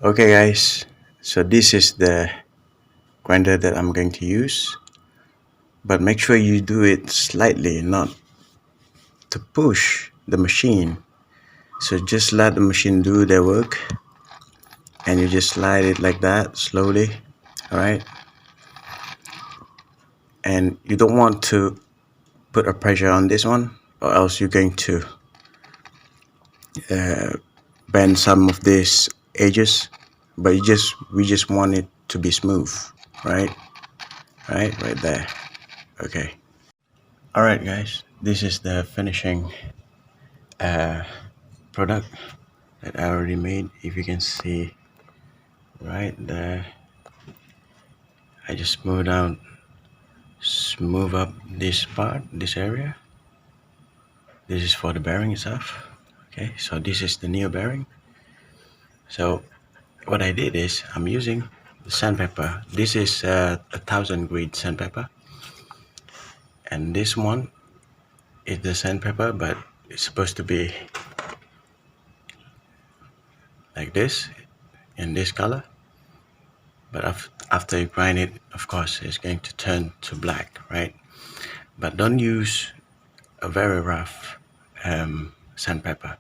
Okay guys, so this is the grinder that I'm going to use, but make sure you do it slightly, not to push the machine. So just let the machine do their work and you just slide it like that slowly. All right, and you don't want to put a pressure on this one, or else you're going to bend some of these edges, but we just want it to be smooth, right right there. Okay, all right guys, this is the finishing product that I already made. If you can see right there, I just smooth up this part, this area. This is for the bearing itself. Okay, so this is the new bearing. So what I did is I'm using the sandpaper. This is 1000 grade sandpaper, and this one is the sandpaper, but it's supposed to be like this in this color. But after you grind it, of course, it's going to turn to black, right? But don't use a very rough sandpaper,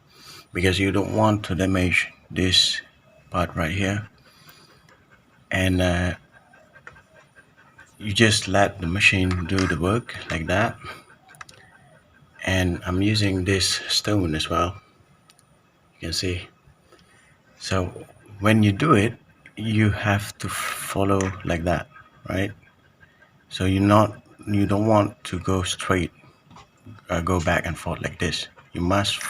because you don't want to damage this part right here. And you just let the machine do the work like that. And I'm using this stone as well, you can see. So when you do it, you have to follow like that, right? So you don't want to go straight, go back and forth like this. You must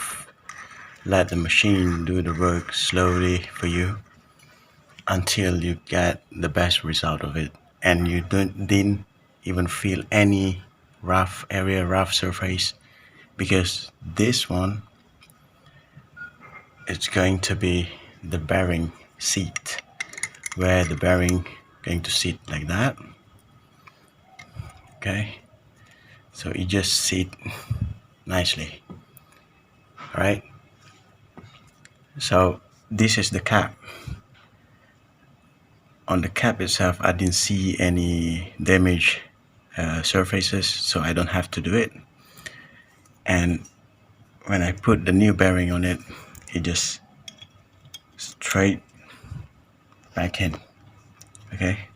let the machine do the work slowly for you until you get the best result of it, and you didn't even feel any rough area, rough surface, because this one, it's going to be the bearing seat, where the bearing going to sit like that. Okay, so it just sit nicely. All right, so this is the cap. On the cap itself, I didn't see any damage surfaces, so I don't have to do it. And when I put the new bearing on it, it just straight back in. Okay,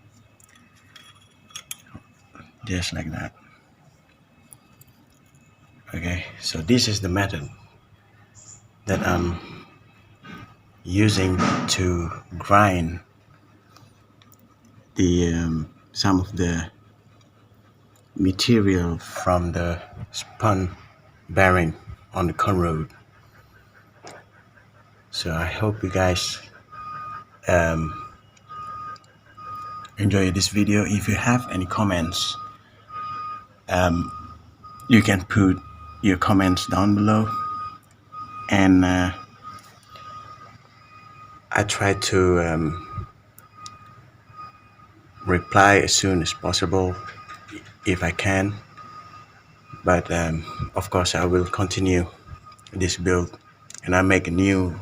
just like that. Okay, so this is the method that I'm using to grind the some of the material from the spun bearing on the conrod. So I hope you guys enjoy this video. If you have any comments, you can put your comments down below, and I try to reply as soon as possible if I can. But of course I will continue this build, and I make a new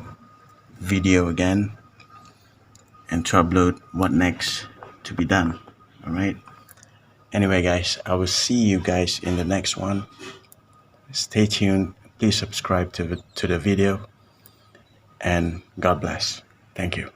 video again and to upload what next to be done. All right, anyway guys, I will see you guys in the next one. Stay tuned, please subscribe to the video, and God bless. Thank you.